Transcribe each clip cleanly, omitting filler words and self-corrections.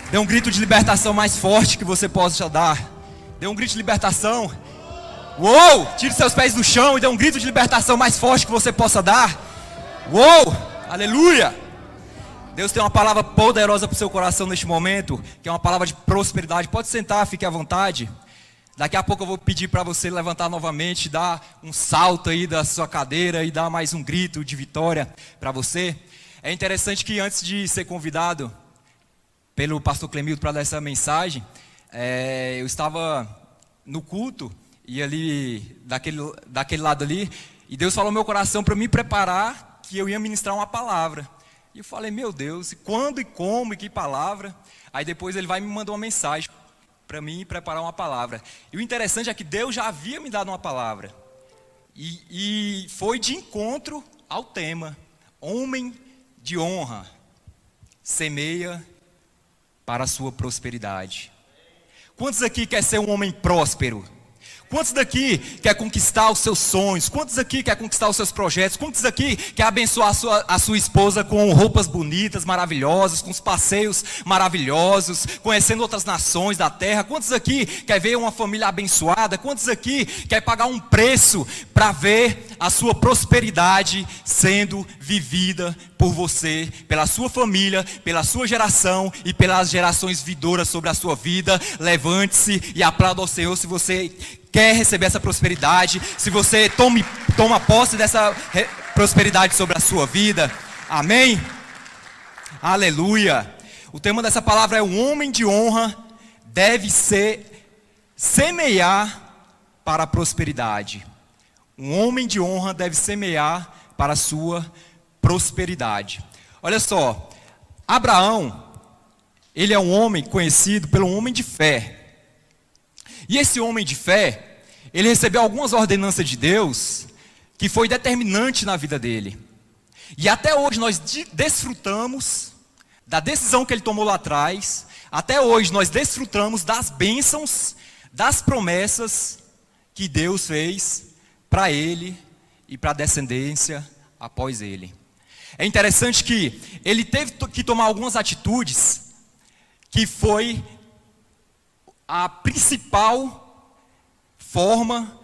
Dê um grito de libertação mais forte que você possa dar. Dê um grito de libertação. Uou! Tire seus pés do chão e dê um grito de libertação mais forte que você possa dar. Uou! Aleluia! Deus tem uma palavra poderosa para o seu coração neste momento, que é uma palavra de prosperidade. Pode sentar, fique à vontade. Daqui a pouco eu vou pedir para você levantar novamente, dar um salto aí da sua cadeira e dar mais um grito de vitória para você. É interessante que antes de ser convidado pelo pastor Clemildo para dar essa mensagem, eu estava no culto e ali, daquele lado ali, e Deus falou no meu coração para me preparar que eu ia ministrar uma palavra. E eu falei, meu Deus, quando e como e que palavra? Aí depois ele vai me mandar uma mensagem para mim preparar uma palavra. E o interessante é que Deus já havia me dado uma palavra. E foi de encontro ao tema, homem de honra, semeia para a sua prosperidade. Quantos aqui quer ser um homem próspero? Quantos daqui quer conquistar os seus sonhos? Quantos aqui quer conquistar os seus projetos? Quantos aqui quer abençoar a sua esposa com roupas bonitas, maravilhosas, com os passeios maravilhosos, conhecendo outras nações da terra? Quantos aqui quer ver uma família abençoada? Quantos aqui quer pagar um preço para ver a sua prosperidade sendo vivida por você, pela sua família, pela sua geração e pelas gerações vindouras sobre a sua vida? Levante-se e aplauda ao Senhor se você quer receber essa prosperidade, se você toma posse dessa prosperidade sobre a sua vida. Amém? Aleluia. O tema dessa palavra é: o homem de honra deve semear para a prosperidade. Um homem de honra deve semear para a sua prosperidade. Olha só, Abraão, ele é um homem conhecido pelo homem de fé. E esse homem de fé, ele recebeu algumas ordenanças de Deus que foi determinante na vida dele. E até hoje nós desfrutamos da decisão que ele tomou lá atrás. Até hoje nós desfrutamos das bênçãos, das promessas que Deus fez para ele e para a descendência após ele. É interessante que ele teve que tomar algumas atitudes que foi a principal forma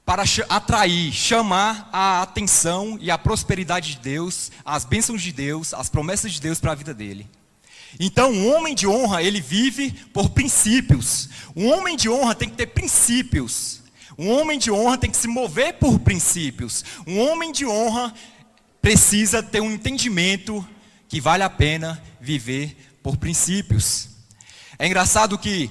para atrair, chamar a atenção e a prosperidade de Deus, as bênçãos de Deus, as promessas de Deus para a vida dele. Então, um homem de honra, ele vive por princípios. Um homem de honra tem que ter princípios. Um homem de honra tem que se mover por princípios. Um homem de honra precisa ter um entendimento que vale a pena viver por princípios. É engraçado que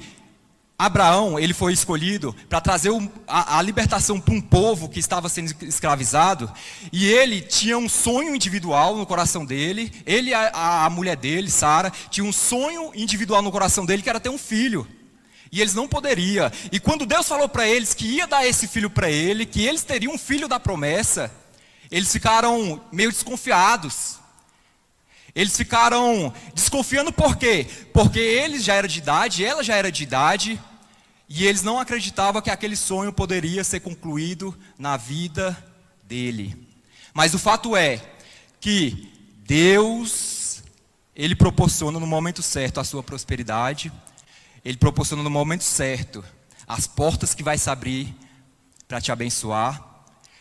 Abraão, ele foi escolhido para trazer a libertação para um povo que estava sendo escravizado, e ele tinha um sonho individual no coração dele. Ele e a mulher dele, Sara, tinha um sonho individual no coração dele, que era ter um filho, e eles não poderiam. E quando Deus falou para eles que ia dar esse filho para ele, que eles teriam um filho da promessa, eles ficaram meio desconfiados. Eles ficaram desconfiando por quê? Porque ele já era de idade, ela já era de idade, e eles não acreditavam que aquele sonho poderia ser concluído na vida dele. Mas o fato é que Deus, ele proporciona no momento certo a sua prosperidade. Ele proporciona no momento certo as portas que vai se abrir para te abençoar.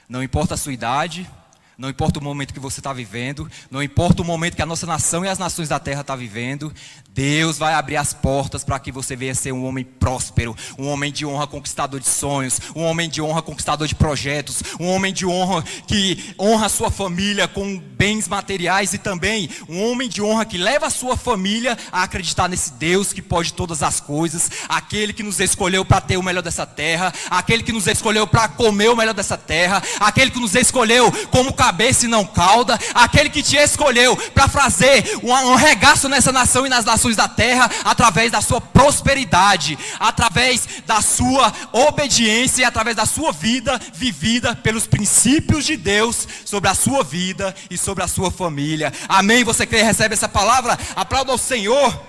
Não importa a sua idade, não importa o momento que você está vivendo, não importa o momento que a nossa nação e as nações da terra estão vivendo, Deus vai abrir as portas para que você venha ser um homem próspero, um homem de honra, conquistador de sonhos, um homem de honra, conquistador de projetos, um homem de honra que honra a sua família com bens materiais, e também um homem de honra que leva a sua família a acreditar nesse Deus que pode todas as coisas, aquele que nos escolheu para ter o melhor dessa terra, aquele que nos escolheu para comer o melhor dessa terra, aquele que nos escolheu como cabeça e não cauda, aquele que te escolheu para fazer um regaço nessa nação e nas nações da terra, através da sua prosperidade, através da sua obediência e através da sua vida vivida pelos princípios de Deus sobre a sua vida e sobre a sua família. Amém? Você que recebe essa palavra, aplauda ao Senhor.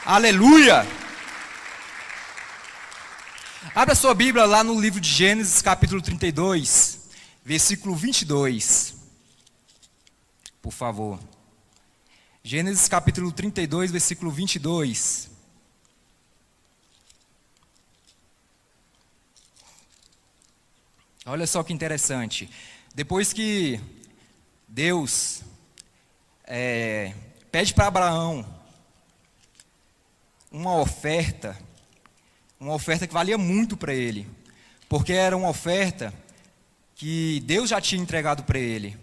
Aleluia. Abra sua Bíblia lá no livro de Gênesis, capítulo 32, versículo 22. Por favor. Gênesis capítulo 32, versículo 22. Olha só que interessante. Depois que Deus pede para Abraão uma oferta que valia muito para ele, porque era uma oferta que Deus já tinha entregado para ele.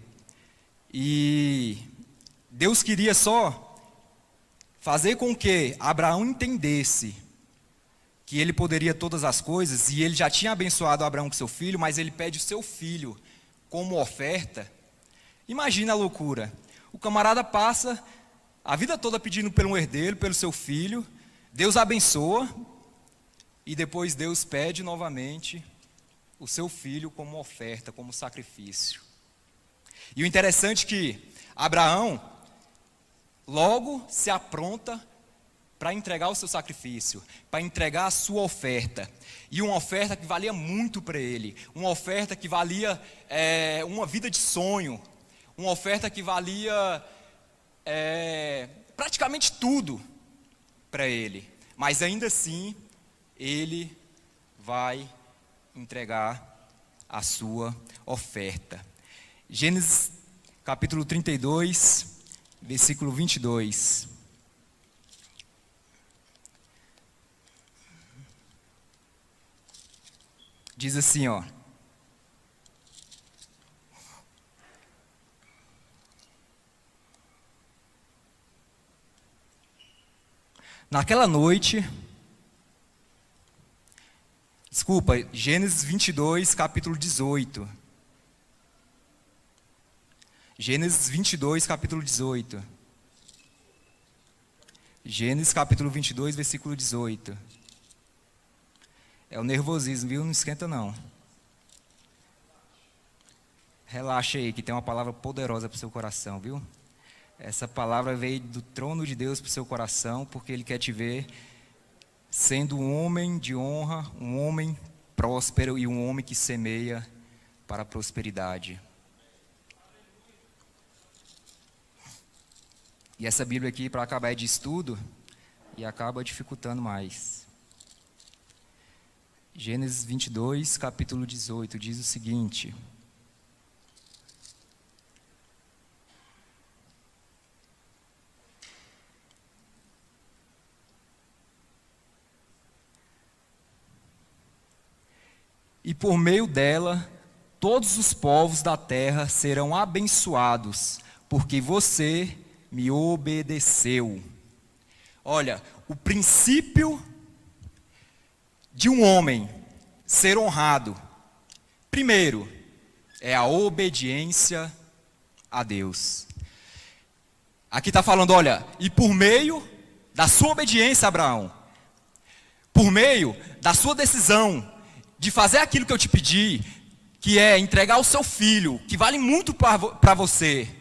E Deus queria só fazer com que Abraão entendesse que ele poderia todas as coisas, e ele já tinha abençoado Abraão com seu filho, mas ele pede o seu filho como oferta. Imagina a loucura. O camarada passa a vida toda pedindo pelo um herdeiro, pelo seu filho, Deus abençoa, e depois Deus pede novamente o seu filho como oferta, como sacrifício. E o interessante é que Abraão logo se apronta para entregar o seu sacrifício, para entregar a sua oferta. E uma oferta que valia muito para ele, uma oferta que valia uma vida de sonho, uma oferta que valia praticamente tudo para ele. Mas ainda assim, ele vai entregar a sua oferta. Gênesis capítulo 32, versículo 22. Diz assim, ó. Naquela noite, Gênesis 22, capítulo 18. Gênesis 22, capítulo 18. Gênesis capítulo 22, versículo 18. É o nervosismo, viu? Não esquenta não. Relaxa aí, que tem uma palavra poderosa para o seu coração, viu? Essa palavra veio do trono de Deus para o seu coração, porque Ele quer te ver sendo um homem de honra, um homem próspero e um homem que semeia para a prosperidade. E essa Bíblia aqui, para acabar, é de estudo e acaba dificultando mais. Gênesis 22, capítulo 18, diz o seguinte: e por meio dela, todos os povos da terra serão abençoados, porque você me obedeceu. Olha, o princípio de um homem ser honrado, primeiro, é a obediência a Deus. Aqui está falando, olha, e por meio da sua obediência, Abraão, por meio da sua decisão de fazer aquilo que eu te pedi, que é entregar o seu filho, que vale muito para você,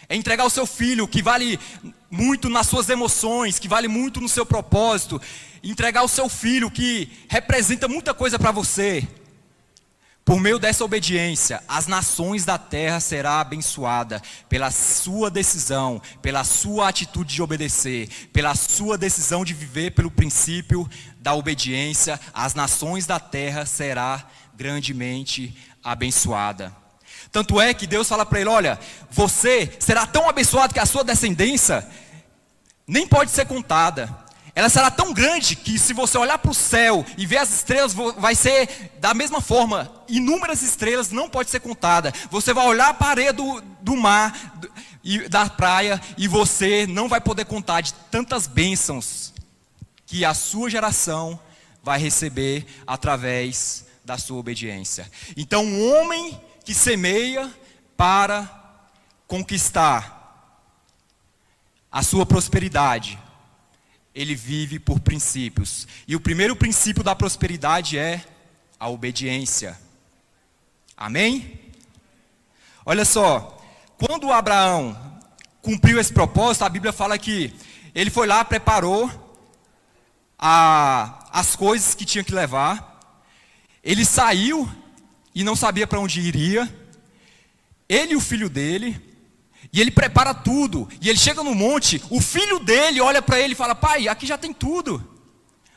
é entregar o seu filho, que vale muito nas suas emoções, que vale muito no seu propósito, entregar o seu filho, que representa muita coisa para você. Por meio dessa obediência, as nações da terra serão abençoadas pela sua decisão, pela sua atitude de obedecer, pela sua decisão de viver pelo princípio da obediência. As nações da terra serão grandemente abençoadas. Tanto é que Deus fala para ele, olha, você será tão abençoado que a sua descendência nem pode ser contada. Ela será tão grande que se você olhar para o céu e ver as estrelas, vai ser da mesma forma. Inúmeras estrelas não pode ser contada. Você vai olhar para a areia do mar e da praia e você não vai poder contar de tantas bênçãos que a sua geração vai receber através da sua obediência. Então, um homem que semeia para conquistar a sua prosperidade, ele vive por princípios. E o primeiro princípio da prosperidade é a obediência. Amém? Olha só, quando Abraão cumpriu esse propósito, a Bíblia fala que ele foi lá, preparou as coisas que tinha que levar. Ele saiu e não sabia para onde iria. Ele e o filho dele. E ele prepara tudo, e ele chega no monte, o filho dele olha para ele e fala: pai, aqui já tem tudo,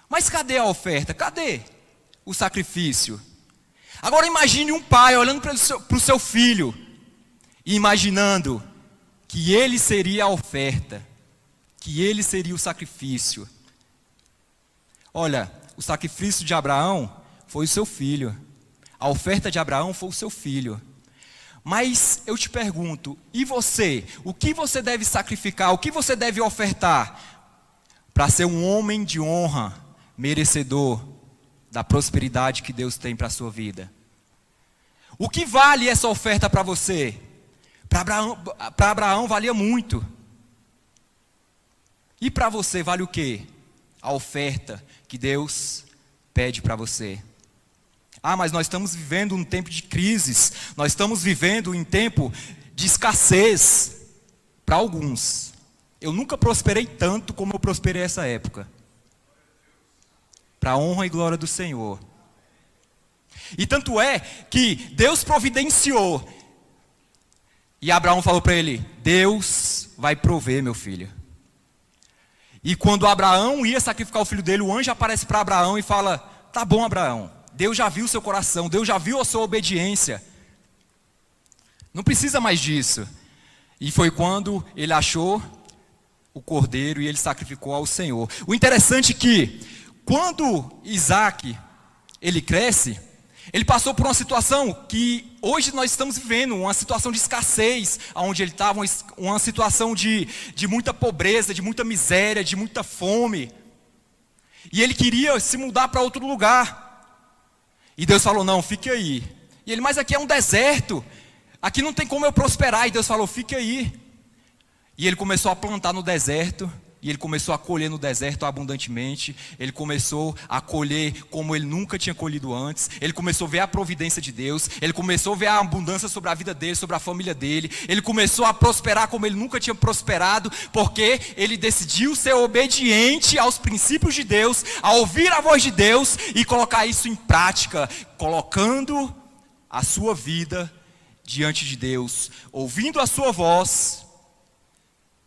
mas cadê a oferta? Cadê o sacrifício? Agora imagine um pai olhando para o seu filho, e imaginando que ele seria a oferta, que ele seria o sacrifício. Olha, o sacrifício de Abraão foi o seu filho, a oferta de Abraão foi o seu filho. Mas eu te pergunto, e você? O que você deve sacrificar? O que você deve ofertar para ser um homem de honra, merecedor da prosperidade que Deus tem para a sua vida? O que vale essa oferta para você? Para Abraão valia muito. E para você vale o quê? A oferta que Deus pede para você. Ah, mas nós estamos vivendo um tempo de crises, nós estamos vivendo um tempo de escassez. Para alguns, eu nunca prosperei tanto como eu prosperei essa época. Para a honra e glória do Senhor. E tanto é que Deus providenciou. E Abraão falou para ele: Deus vai prover, meu filho. E quando Abraão ia sacrificar o filho dele, o anjo aparece para Abraão e fala: tá bom, Abraão, Deus já viu o seu coração, Deus já viu a sua obediência. Não precisa mais disso. E foi quando ele achou o cordeiro e ele sacrificou ao Senhor. O interessante é que, quando Isaac, ele cresce, ele passou por uma situação que hoje nós estamos vivendo, uma situação de escassez, onde ele estava, uma situação de muita pobreza, de muita miséria, de muita fome. E ele queria se mudar para outro lugar. E Deus falou: não, fique aí. E ele: mas aqui é um deserto, aqui não tem como eu prosperar. E Deus falou: fique aí. E ele começou a plantar no deserto. E ele começou a colher no deserto abundantemente. Ele começou a colher como ele nunca tinha colhido antes. Ele começou a ver a providência de Deus. Ele começou a ver a abundância sobre a vida dele, sobre a família dele. Ele começou a prosperar como ele nunca tinha prosperado, porque ele decidiu ser obediente aos princípios de Deus, a ouvir a voz de Deus e colocar isso em prática, colocando a sua vida diante de Deus, ouvindo a sua voz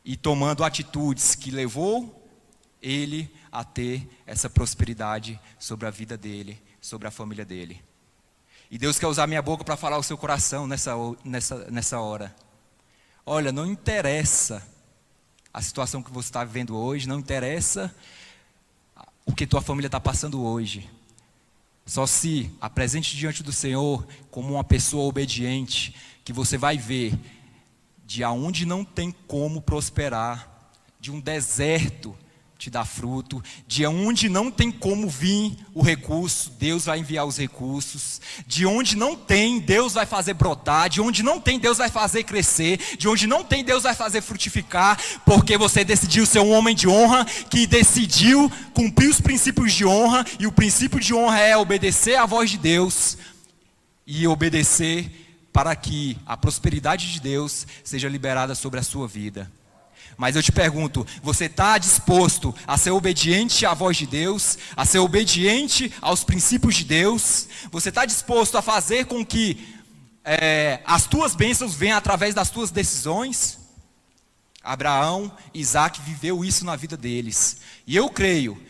e tomando atitudes que levou ele a ter essa prosperidade sobre a vida dele, sobre a família dele. E Deus quer usar minha boca para falar o seu coração nessa hora. Olha, não interessa a situação que você está vivendo hoje, não interessa o que tua família está passando hoje. Só se apresente diante do Senhor como uma pessoa obediente, que você vai ver de aonde não tem como prosperar, de um deserto te dar fruto, de onde não tem como vir o recurso, Deus vai enviar os recursos, de onde não tem, Deus vai fazer brotar, de onde não tem, Deus vai fazer crescer, de onde não tem, Deus vai fazer frutificar, porque você decidiu ser um homem de honra, que decidiu cumprir os princípios de honra, e o princípio de honra é obedecer à voz de Deus, e obedecer para que a prosperidade de Deus seja liberada sobre a sua vida. Mas eu te pergunto, você está disposto a ser obediente à voz de Deus, a ser obediente aos princípios de Deus? Você está disposto a fazer com que as tuas bênçãos venham através das tuas decisões? Abraão, Isaac viveu isso na vida deles. E eu creio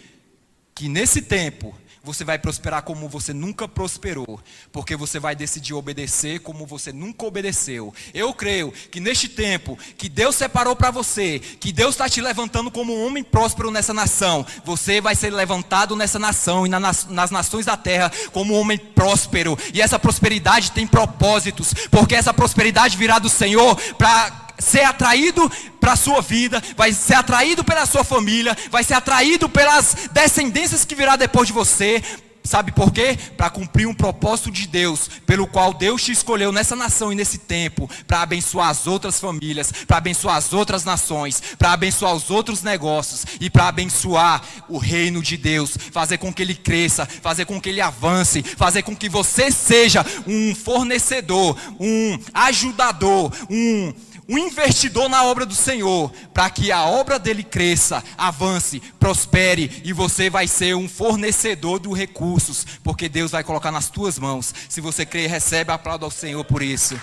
que nesse tempo você vai prosperar como você nunca prosperou, porque você vai decidir obedecer como você nunca obedeceu. Eu creio que neste tempo que Deus separou para você, que Deus está te levantando como um homem próspero nessa nação, você vai ser levantado nessa nação e nas nações da terra como um homem próspero. E essa prosperidade tem propósitos, porque essa prosperidade virá do Senhor para ser atraído para a sua vida, vai ser atraído pela sua família, vai ser atraído pelas descendências que virá depois de você. Sabe por quê? Para cumprir um propósito de Deus, pelo qual Deus te escolheu nessa nação e nesse tempo, para abençoar as outras famílias, para abençoar as outras nações, para abençoar os outros negócios e para abençoar o reino de Deus, fazer com que ele cresça, fazer com que ele avance, fazer com que você seja um fornecedor, um ajudador, um investidor na obra do Senhor, para que a obra dele cresça, avance, prospere, e você vai ser um fornecedor de recursos, porque Deus vai colocar nas tuas mãos. Se você crê, recebe, aplauda ao Senhor por isso.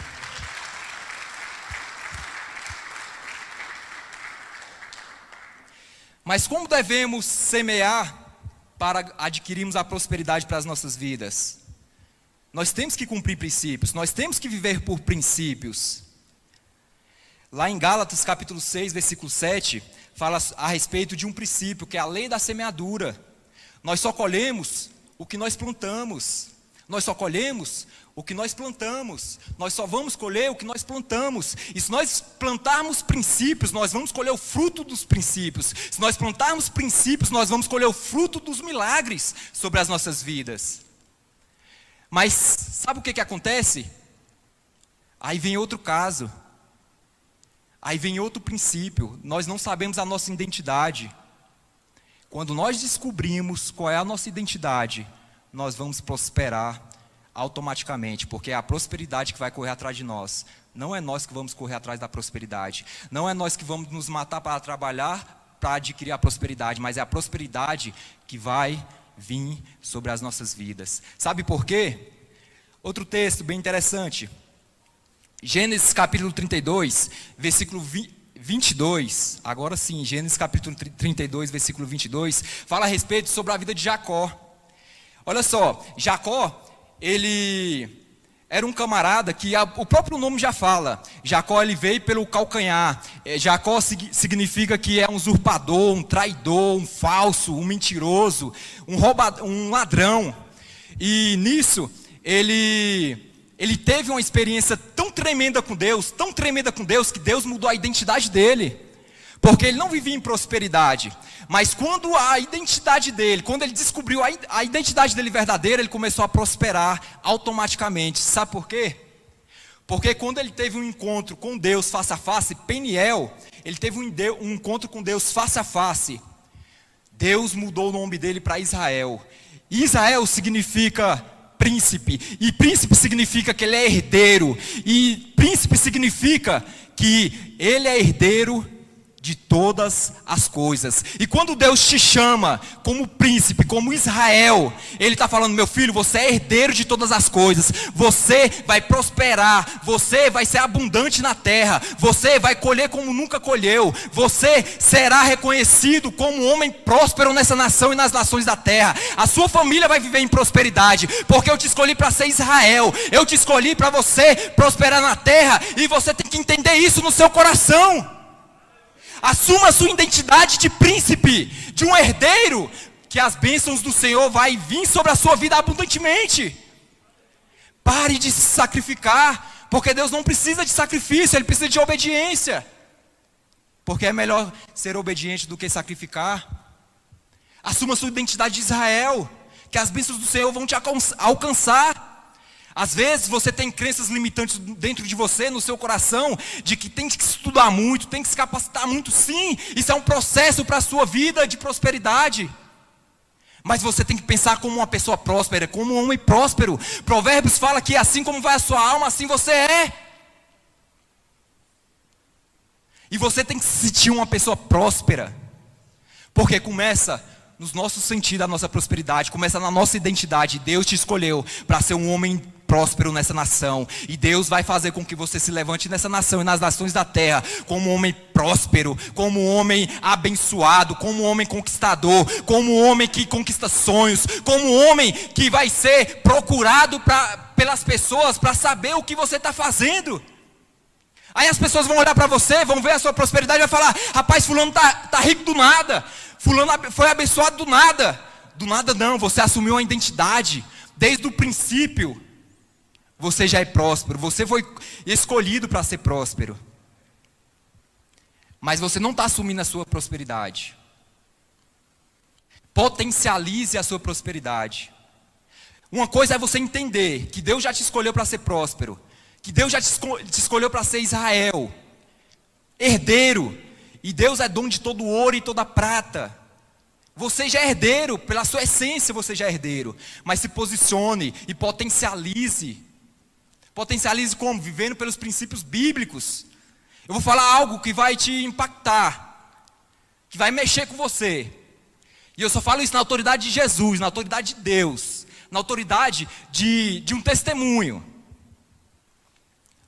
Mas como devemos semear para adquirirmos a prosperidade para as nossas vidas? Nós temos que cumprir princípios, nós temos que viver por princípios. Lá em Gálatas capítulo 6, versículo 7, fala a respeito de um princípio, que é a lei da semeadura. Nós só colhemos o que nós plantamos. Nós só colhemos o que nós plantamos. Nós só vamos colher o que nós plantamos. E se nós plantarmos princípios, nós vamos colher o fruto dos princípios. Se nós plantarmos princípios, nós vamos colher o fruto dos milagres sobre as nossas vidas. Mas sabe o que acontece? Aí vem outro caso. Aí vem outro princípio. Nós não sabemos a nossa identidade. Quando nós descobrimos qual é a nossa identidade, nós vamos prosperar automaticamente, porque é a prosperidade que vai correr atrás de nós. Não é nós que vamos correr atrás da prosperidade. Não é nós que vamos nos matar para trabalhar, para adquirir a prosperidade, mas é a prosperidade que vai vir sobre as nossas vidas. Sabe por quê? Outro texto bem interessante. Gênesis capítulo 32, versículo 22. Agora sim, Gênesis capítulo 32, versículo 22, fala a respeito sobre a vida de Jacó. Olha só, Jacó, ele era um camarada que o próprio nome já fala. Jacó, ele veio pelo calcanhar. Jacó significa que é um usurpador, um traidor, um falso, um mentiroso, um ladrão. E nisso, ele teve uma experiência tão tremenda com Deus, que Deus mudou a identidade dele. Porque ele não vivia em prosperidade. Mas quando a identidade dele, quando ele descobriu a identidade dele verdadeira, ele começou a prosperar automaticamente. Sabe por quê? Porque quando ele teve um encontro com Deus face a face, Peniel, ele teve um encontro com Deus face a face. Deus mudou o nome dele para Israel. Israel significa príncipe, e príncipe significa que ele é herdeiro, e príncipe significa que ele é herdeiro de todas as coisas. E quando Deus te chama como príncipe, como Israel, Ele está falando: meu filho, você é herdeiro de todas as coisas, você vai prosperar, você vai ser abundante na terra, você vai colher como nunca colheu, você será reconhecido como um homem próspero nessa nação e nas nações da terra, a sua família vai viver em prosperidade, porque eu te escolhi para ser Israel, eu te escolhi para você prosperar na terra, e você tem que entender isso no seu coração. Assuma a sua identidade de príncipe, de um herdeiro, que as bênçãos do Senhor vai vir sobre a sua vida abundantemente. Pare de se sacrificar, porque Deus não precisa de sacrifício, Ele precisa de obediência. Porque é melhor ser obediente do que sacrificar. Assuma a sua identidade de Israel, que as bênçãos do Senhor vão te alcançar. Às vezes você tem crenças limitantes dentro de você, no seu coração, de que tem que estudar muito, tem que se capacitar muito. Sim, isso é um processo para a sua vida de prosperidade. Mas você tem que pensar como uma pessoa próspera, como um homem próspero. Provérbios fala que assim como vai a sua alma, assim você é. E você tem que se sentir uma pessoa próspera, porque começa nos nossos sentidos, a nossa prosperidade, começa na nossa identidade. Deus te escolheu para ser um homem próspero nessa nação, e Deus vai fazer com que você se levante nessa nação e nas nações da terra, como um homem próspero, como um homem abençoado, como um homem conquistador, como um homem que conquista sonhos, como um homem que vai ser procurado pelas pessoas para saber o que você está fazendo. Aí as pessoas vão olhar para você, vão ver a sua prosperidade e vai falar: rapaz, fulano tá rico do nada, fulano foi abençoado do nada. Do nada não, você assumiu uma identidade. Desde o princípio, você já é próspero, você foi escolhido para ser próspero. Mas você não está assumindo a sua prosperidade. Potencialize a sua prosperidade. Uma coisa é você entender que Deus já te escolheu para ser próspero, que Deus já te escolheu para ser Israel, herdeiro, e Deus é dono de todo ouro e toda prata. Você já é herdeiro, pela sua essência você já é herdeiro, mas se posicione e potencialize. Potencialize como? Vivendo pelos princípios bíblicos. Eu vou falar algo que vai te impactar, que vai mexer com você. E eu só falo isso na autoridade de Jesus, na autoridade de Deus, na autoridade de um testemunho.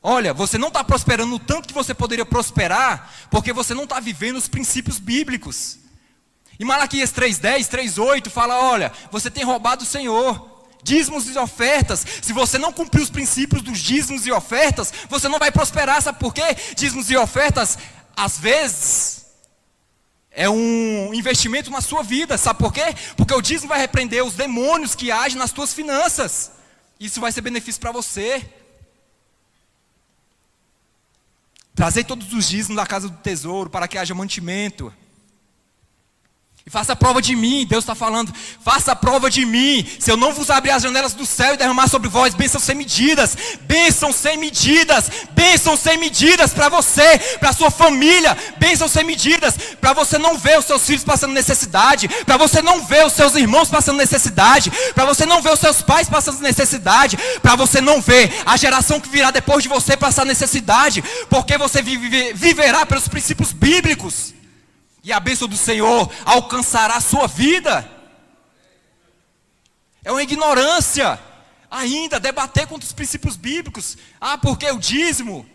Olha, você não está prosperando o tanto que você poderia prosperar, porque você não está vivendo os princípios bíblicos. Em Malaquias 3:10, 3:8 fala, olha, você tem roubado o Senhor. Dízimos e ofertas. Se você não cumprir os princípios dos dízimos e ofertas, você não vai prosperar. Sabe por quê? Dízimos e ofertas, às vezes, é um investimento na sua vida. Sabe por quê? Porque o dízimo vai repreender os demônios que agem nas tuas finanças. Isso vai ser benefício para você. Trazei todos os dízimos da casa do tesouro para que haja mantimento. E faça prova de mim, Deus está falando, faça prova de mim, se eu não vos abrir as janelas do céu e derramar sobre vós bênçãos sem medidas, bênçãos sem medidas, bênçãos sem medidas para você, para a sua família, bênçãos sem medidas, para você não ver os seus filhos passando necessidade, para você não ver os seus irmãos passando necessidade, para você não ver os seus pais passando necessidade, para você não ver a geração que virá depois de você passar necessidade, porque você viverá pelos princípios bíblicos. E a bênção do Senhor alcançará a sua vida. É uma ignorância ainda debater contra os princípios bíblicos. Ah, porque o dízimo.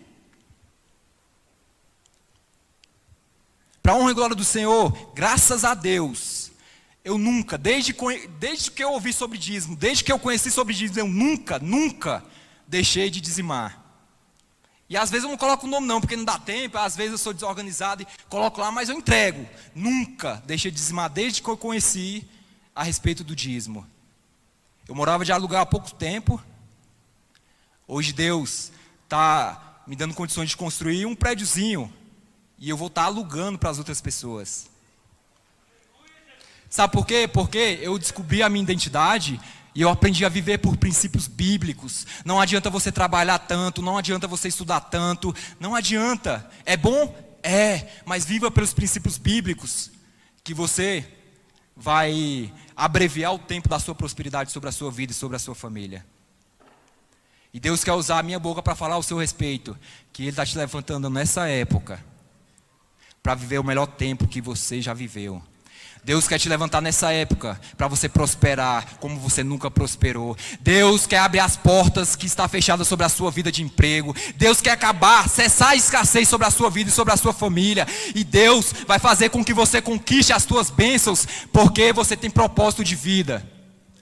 Para a honra e glória do Senhor, graças a Deus, eu nunca, desde que eu ouvi sobre dízimo, desde que eu conheci sobre dízimo, eu nunca deixei de dizimar. E às vezes eu não coloco o nome não, porque não dá tempo, às vezes eu sou desorganizado e coloco lá, mas eu entrego. Nunca deixei de dizimar desde que eu conheci a respeito do dízimo. Eu morava de aluguel há pouco tempo. Hoje Deus está me dando condições de construir um prédiozinho. E eu vou estar alugando para as outras pessoas. Sabe por quê? Porque eu descobri a minha identidade. E eu aprendi a viver por princípios bíblicos. Não adianta você trabalhar tanto, não adianta você estudar tanto, não adianta. É bom? É, mas viva pelos princípios bíblicos, que você vai abreviar o tempo da sua prosperidade sobre a sua vida e sobre a sua família. E Deus quer usar a minha boca para falar ao seu respeito, que Ele está te levantando nessa época, para viver o melhor tempo que você já viveu. Deus quer te levantar nessa época para você prosperar como você nunca prosperou. Deus quer abrir as portas que está fechadas sobre a sua vida de emprego. Deus quer cessar a escassez sobre a sua vida e sobre a sua família. E Deus vai fazer com que você conquiste as suas bênçãos, porque você tem propósito de vida.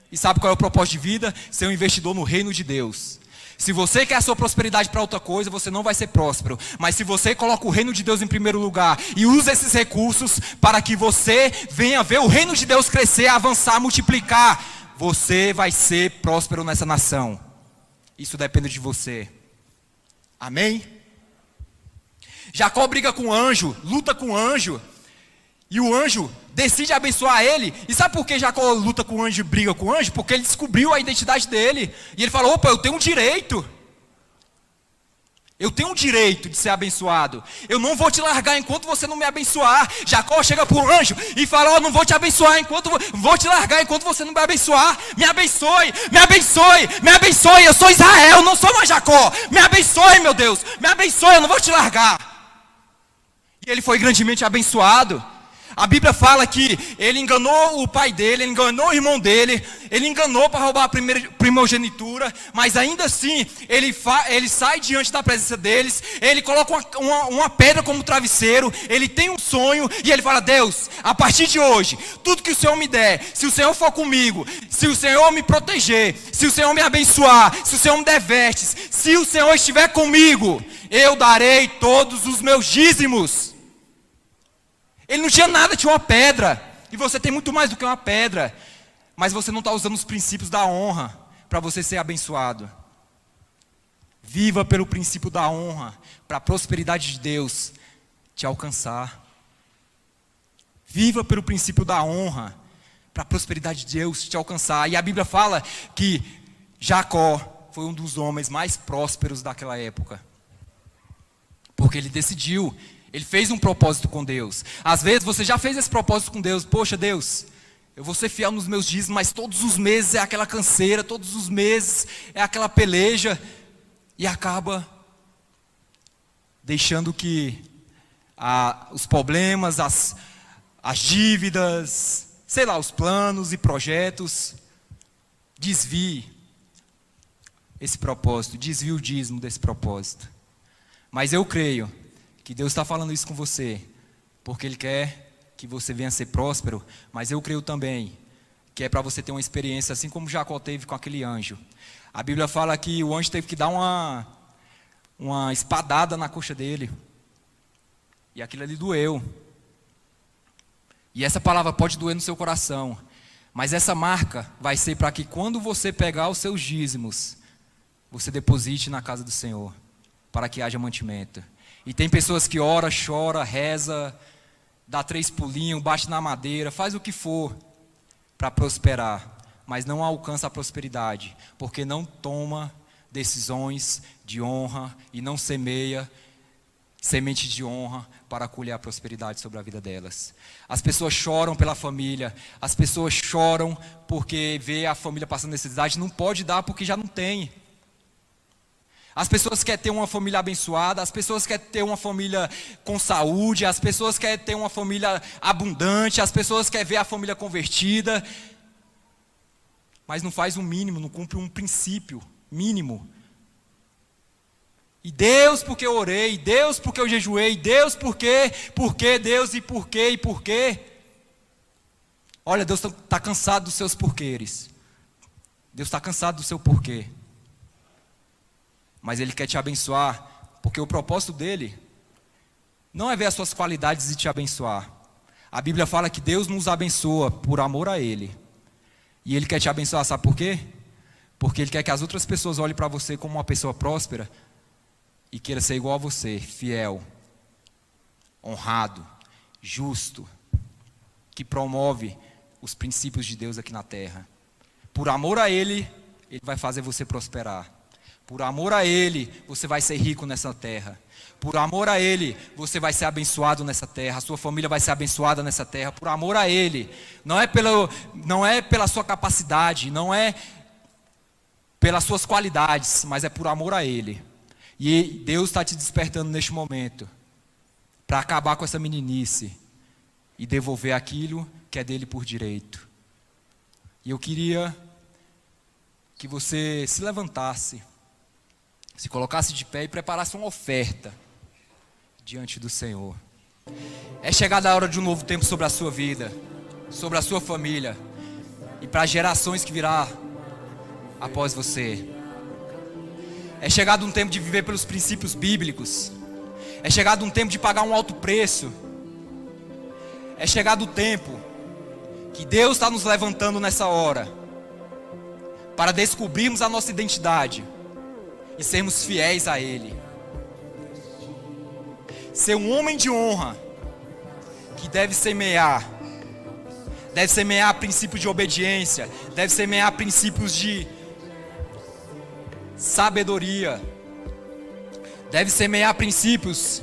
E sabe qual é o propósito de vida? Ser um investidor no reino de Deus. Se você quer a sua prosperidade para outra coisa, você não vai ser próspero. Mas se você coloca o reino de Deus em primeiro lugar e usa esses recursos para que você venha ver o reino de Deus crescer, avançar, multiplicar, você vai ser próspero nessa nação. Isso depende de você. Amém? Jacó briga com o anjo, luta com o anjo. E o anjo decide abençoar ele. E sabe por que Jacó luta com o anjo e briga com o anjo? Porque ele descobriu a identidade dele. E ele falou, opa, eu tenho um direito. Eu tenho um direito de ser abençoado. Eu não vou te largar enquanto você não me abençoar. Jacó chega para o anjo e fala, eu não vou te abençoar vou te largar enquanto você não me abençoar. Me abençoe, me abençoe, me abençoe. Eu sou Israel, não sou mais Jacó. Me abençoe, meu Deus, me abençoe, eu não vou te largar. E ele foi grandemente abençoado. A Bíblia fala que ele enganou o pai dele, ele enganou o irmão dele, ele enganou para roubar a primogenitura, mas ainda assim, ele sai diante da presença deles, ele coloca uma pedra como travesseiro, ele tem um sonho e ele fala, Deus, a partir de hoje, tudo que o Senhor me der, se o Senhor for comigo, se o Senhor me proteger, se o Senhor me abençoar, se o Senhor me der vestes, se o Senhor estiver comigo, eu darei todos os meus dízimos. Ele não tinha nada, tinha uma pedra. E você tem muito mais do que uma pedra. Mas você não está usando os princípios da honra para você ser abençoado. Viva pelo princípio da honra, para a prosperidade de Deus te alcançar. Viva pelo princípio da honra, para a prosperidade de Deus te alcançar. E a Bíblia fala que Jacó foi um dos homens mais prósperos daquela época. Porque ele decidiu. Ele fez um propósito com Deus. Às vezes você já fez esse propósito com Deus. Poxa, Deus, eu vou ser fiel nos meus dízimos, mas todos os meses é aquela canseira, todos os meses é aquela peleja. E acaba deixando que os problemas, as dívidas, sei lá, os planos e projetos desvie esse propósito, desvie o dízimo desse propósito. Mas eu creio que Deus está falando isso com você, porque Ele quer que você venha a ser próspero, mas eu creio também que é para você ter uma experiência assim como Jacó teve com aquele anjo. A Bíblia fala que o anjo teve que dar uma espadada na coxa dele. E aquilo ali doeu. E essa palavra pode doer no seu coração. Mas essa marca vai ser para que quando você pegar os seus dízimos, você deposite na casa do Senhor, para que haja mantimento. E tem pessoas que ora, chora, reza, dá 3 pulinhos, bate na madeira, faz o que for para prosperar, mas não alcança a prosperidade, porque não toma decisões de honra e não semeia semente de honra para colher a prosperidade sobre a vida delas. As pessoas choram pela família, as pessoas choram porque vê a família passando necessidade, não pode dar porque já não tem. As pessoas querem ter uma família abençoada, as pessoas querem ter uma família com saúde, as pessoas querem ter uma família abundante, as pessoas querem ver a família convertida, mas não faz o mínimo, não cumpre um princípio mínimo. E Deus porque eu orei, Deus porque eu jejuei, Deus porque Deus e por quê? Olha, Deus está cansado dos seus porquês. Deus está cansado do seu porquê. Mas Ele quer te abençoar, porque o propósito dEle não é ver as suas qualidades e te abençoar. A Bíblia fala que Deus nos abençoa por amor a Ele. E Ele quer te abençoar, sabe por quê? Porque Ele quer que as outras pessoas olhem para você como uma pessoa próspera e queira ser igual a você, fiel, honrado, justo, que promove os princípios de Deus aqui na terra. Por amor a Ele, Ele vai fazer você prosperar. Por amor a Ele, você vai ser rico nessa terra. Por amor a Ele, você vai ser abençoado nessa terra. A sua família vai ser abençoada nessa terra. Por amor a Ele. Não é pela sua capacidade, não é pelas suas qualidades, mas é por amor a Ele. E Deus está te despertando neste momento para acabar com essa meninice e devolver aquilo que é dele por direito. E eu queria que você se levantasse, se colocasse de pé e preparasse uma oferta diante do Senhor. É chegada a hora de um novo tempo sobre a sua vida, sobre a sua família e para as gerações que virá após você. É chegado um tempo de viver pelos princípios bíblicos. É chegado um tempo de pagar um alto preço. É chegado o tempo que Deus está nos levantando nessa hora para descobrirmos a nossa identidade e sermos fiéis a Ele. Ser um homem de honra que deve semear princípios de obediência, deve semear princípios de sabedoria, deve semear princípios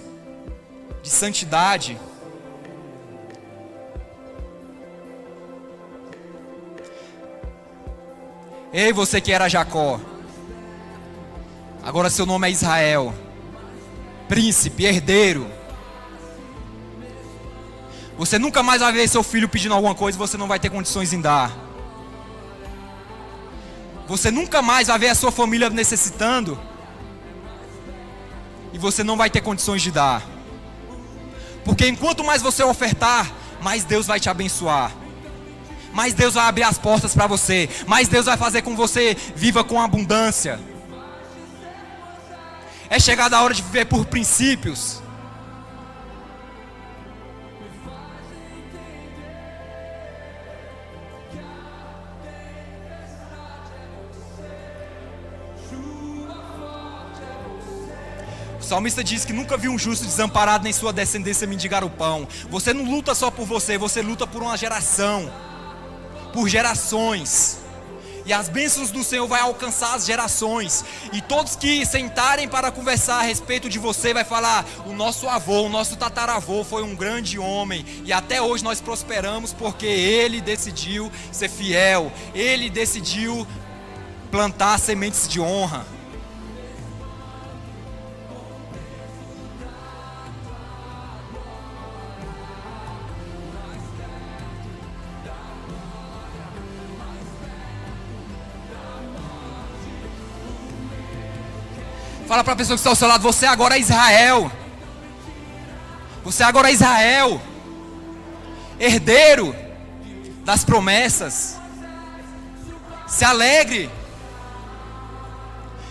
de santidade. Ei, você que era Jacó, agora seu nome é Israel, príncipe, herdeiro. Você nunca mais vai ver seu filho pedindo alguma coisa e você não vai ter condições em dar. Você nunca mais vai ver a sua família necessitando e você não vai ter condições de dar. Porque enquanto mais você ofertar, mais Deus vai te abençoar. Mais Deus vai abrir as portas para você. Mais Deus vai fazer com que você viva com abundância. É chegada a hora de viver por princípios. O salmista diz que nunca viu um justo desamparado nem sua descendência mendigar o pão. Você não luta só por você, você luta por uma geração, por gerações. E as bênçãos do Senhor vai alcançar as gerações. E todos que sentarem para conversar a respeito de você vai falar: o nosso avô, o nosso tataravô foi um grande homem. E até hoje nós prosperamos porque ele decidiu ser fiel. Ele decidiu plantar sementes de honra. Fala para a pessoa que está ao seu lado: você agora é Israel. Você agora é Israel. herdeiro das promessas. Se alegre.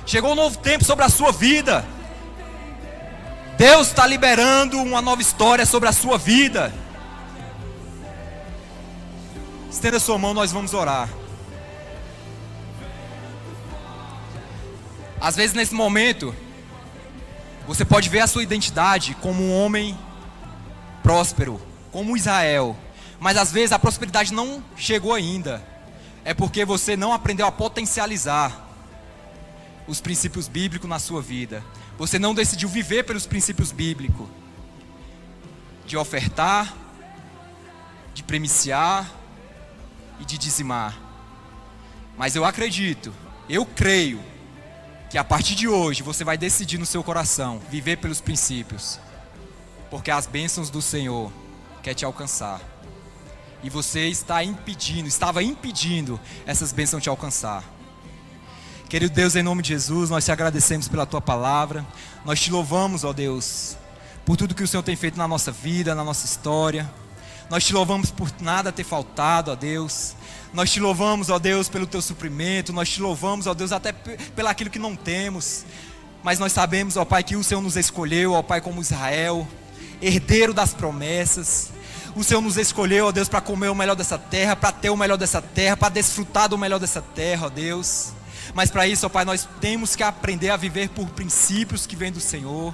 Chegou um novo tempo sobre a sua vida. Deus está liberando uma nova história sobre a sua vida. Estenda sua mão, nós vamos orar. Às vezes nesse momento, você pode ver a sua identidade como um homem próspero, como Israel. Mas às vezes a prosperidade não chegou ainda. É porque você não aprendeu a potencializar os princípios bíblicos na sua vida. Você não decidiu viver pelos princípios bíblicos. De ofertar, de primiciar e de dizimar. Mas eu acredito, eu creio, que a partir de hoje você vai decidir no seu coração viver pelos princípios, porque as bênçãos do Senhor quer te alcançar, e você estava impedindo essas bênçãos te alcançar. Querido Deus, em nome de Jesus, nós te agradecemos pela tua palavra, nós te louvamos, ó Deus, por tudo que o Senhor tem feito na nossa vida, na nossa história. Nós te louvamos por nada ter faltado, ó Deus. Nós te louvamos, ó Deus, pelo teu suprimento. Nós te louvamos, ó Deus, até pelo aquilo que não temos. Mas nós sabemos, ó Pai, que o Senhor nos escolheu, ó Pai, como Israel, herdeiro das promessas. O Senhor nos escolheu, ó Deus, para comer o melhor dessa terra, para ter o melhor dessa terra, para desfrutar do melhor dessa terra, ó Deus. Mas para isso, ó Pai, nós temos que aprender a viver por princípios que vêm do Senhor.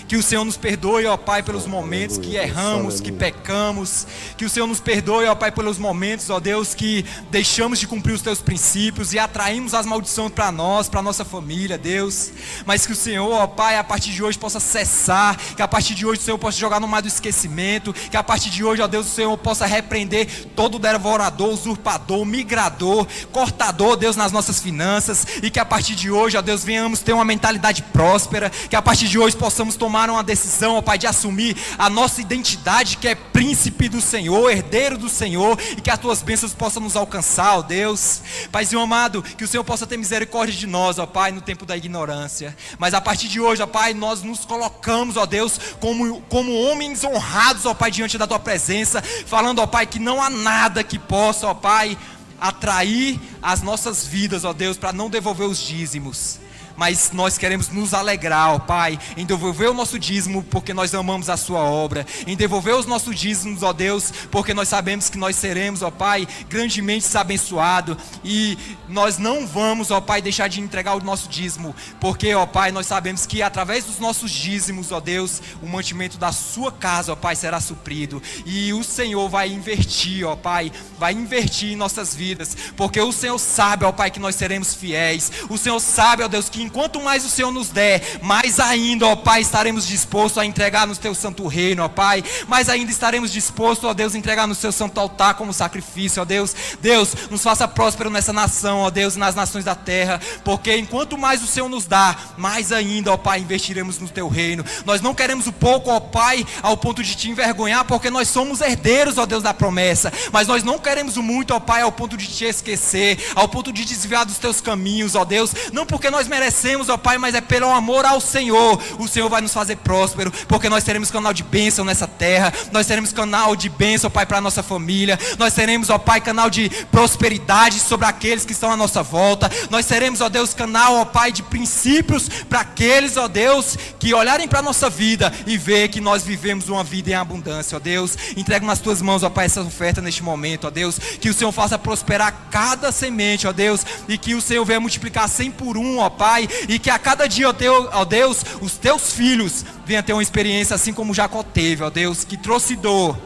Que o Senhor nos perdoe, ó Pai, pelos momentos que erramos, que pecamos. Que o Senhor nos perdoe, ó Pai, pelos momentos, ó Deus, que deixamos de cumprir os teus princípios e atraímos as maldições para nós, para nossa família, Deus. Mas que o Senhor, ó Pai, a partir de hoje possa cessar. Que a partir de hoje o Senhor possa jogar no mar do esquecimento. Que a partir de hoje, ó Deus, o Senhor possa repreender todo devorador, usurpador, migrador, cortador, Deus, nas nossas finanças. E que a partir de hoje, ó Deus, venhamos ter uma mentalidade próspera. Que a partir de hoje possamos tomar uma decisão, ó Pai, de assumir a nossa identidade, que é príncipe do Senhor, herdeiro do Senhor. E que as tuas bênçãos possam nos alcançar, ó Deus. Paizinho amado, que o Senhor possa ter misericórdia de nós, ó Pai, no tempo da ignorância. Mas a partir de hoje, ó Pai, nós nos colocamos, ó Deus, como homens honrados, ó Pai, diante da tua presença. Falando, ó Pai, que não há nada que possa, ó Pai, atrair as nossas vidas, ó Deus, para não devolver os dízimos. Mas nós queremos nos alegrar, ó Pai, em devolver o nosso dízimo, porque nós amamos a sua obra. Em devolver os nossos dízimos, ó Deus, porque nós sabemos que nós seremos, ó Pai, grandemente abençoados. E nós não vamos, ó Pai, deixar de entregar o nosso dízimo, porque, ó Pai, nós sabemos que através dos nossos dízimos, ó Deus, o mantimento da sua casa, ó Pai, será suprido. E o Senhor vai investir, ó Pai, vai investir em nossas vidas, porque o Senhor sabe, ó Pai, que nós seremos fiéis. O Senhor sabe, ó Deus, que enquanto mais o Senhor nos der, mais ainda, ó Pai, estaremos dispostos a entregar no teu santo reino, ó Pai. Mais ainda estaremos dispostos, ó Deus, a entregar no seu santo altar como sacrifício, ó Deus. Deus, nos faça próspero nessa nação, ó Deus, nas nações da terra, porque enquanto mais o Senhor nos dá, mais ainda, ó Pai, investiremos no teu reino. Nós não queremos o pouco, ó Pai, ao ponto de te envergonhar, porque nós somos herdeiros, ó Deus, da promessa. Mas nós não queremos o muito, ó Pai, ao ponto de te esquecer, ao ponto de desviar dos teus caminhos, ó Deus. Não porque nós merecemos, ó Pai, mas é pelo amor ao Senhor. O Senhor vai nos fazer próspero, porque nós teremos canal de bênção nessa terra. Nós teremos canal de bênção, ó Pai, para a nossa família. Nós teremos, ó Pai, canal de prosperidade sobre aqueles que estão à nossa volta. Nós teremos, ó Deus, canal, ó Pai, de princípios para aqueles, ó Deus, que olharem para a nossa vida e ver que nós vivemos uma vida em abundância, ó Deus. Entrego nas tuas mãos, ó Pai, essa oferta neste momento, ó Deus. Que o Senhor faça prosperar cada semente, ó Deus, e que o Senhor venha multiplicar 100 por 1, ó Pai. E que a cada dia, ó Deus, os teus filhos venham ter uma experiência assim como Jacó teve, ó Deus, que trouxe dor,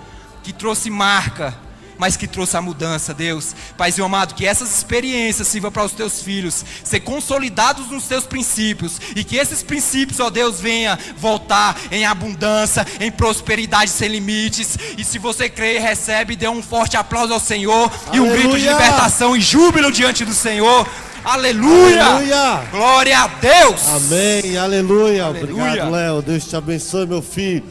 que trouxe marca, mas que trouxe a mudança, Deus. Paizinho amado, que essas experiências sirvam para os teus filhos ser consolidados nos teus princípios, e que esses princípios, ó Deus, venham voltar em abundância, em prosperidade sem limites. E se você crê e recebe, dê um forte aplauso ao Senhor. Aleluia. E um grito de libertação e júbilo diante do Senhor. Aleluia! Aleluia! Glória a Deus! Amém, aleluia. Obrigado, Léo. Deus te abençoe, meu filho.